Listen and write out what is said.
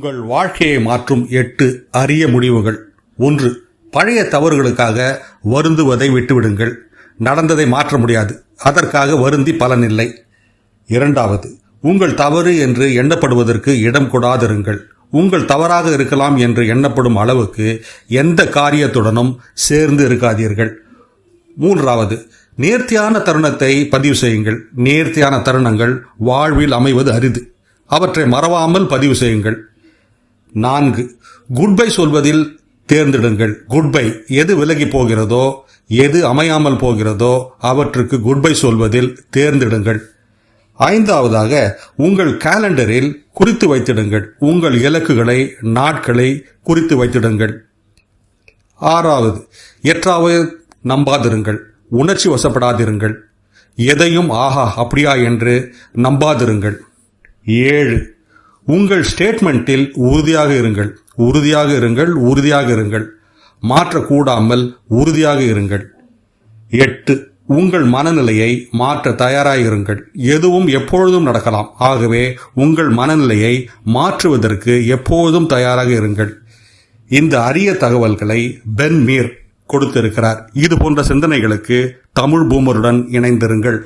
உங்கள் வாழ்க்கையை மாற்றும் 8 அரிய முடிவுகள். 1. பழைய தவறுகளுக்காக வருந்துவதை விட்டுவிடுங்கள். நடந்ததை மாற்ற முடியாது, அதற்காக வருந்தி பலனில்லை. 2. உங்கள் தவறு என்று எண்ணப்படுவதற்கு இடம் கொடாதிருங்கள். உங்கள் தவறாக இருக்கலாம் என்று எண்ணப்படும் அளவுக்கு எந்த காரியத்துடனும் சேர்ந்து இருக்காதீர்கள். 3. நேர்த்தியான தருணத்தை பதிவு செய்யுங்கள். நேர்த்தியான தருணங்கள் வாழ்வில் அமைவது அரிது. அவற்றை மறவாமல் பதிவு செய்யுங்கள். 4. குட்பை சொல்வதில் தேர்ந்தெடுங்கள். குட்பை எது விலகி போகிறதோ, எது அமையாமல் போகிறதோ அவற்றுக்கு குட்பை சொல்வதில் தேர்ந்தெடுங்கள். 5. உங்கள் காலண்டரில் குறித்து வைத்திடுங்கள். உங்கள் இலக்குகளை, நாட்களை குறித்து வைத்திடுங்கள். 6. எற்றாவது நம்பாதிருங்கள். உணர்ச்சி வசப்படாதிருங்கள். எதையும் ஆஹா அப்படியா என்று நம்பாதிருங்கள். 7. உங்கள் ஸ்டேட்மெண்ட்டில் உறுதியாக இருங்கள். உறுதியாக இருங்கள். உறுதியாக இருங்கள். மாற்றக்கூடாமல் உறுதியாக இருங்கள். 8. உங்கள் மனநிலையை மாற்ற தயாராயிருங்கள். எதுவும் எப்பொழுதும் நடக்கலாம். ஆகவே உங்கள் மனநிலையை மாற்றுவதற்கு எப்போதும் தயாராக இருங்கள். இந்த அரிய தகவல்களை பென் மீர் கொடுத்திருக்கிறார். இது போன்ற சிந்தனைகளுக்கு தமிழ் பூமருடன் இணைந்திருங்கள்.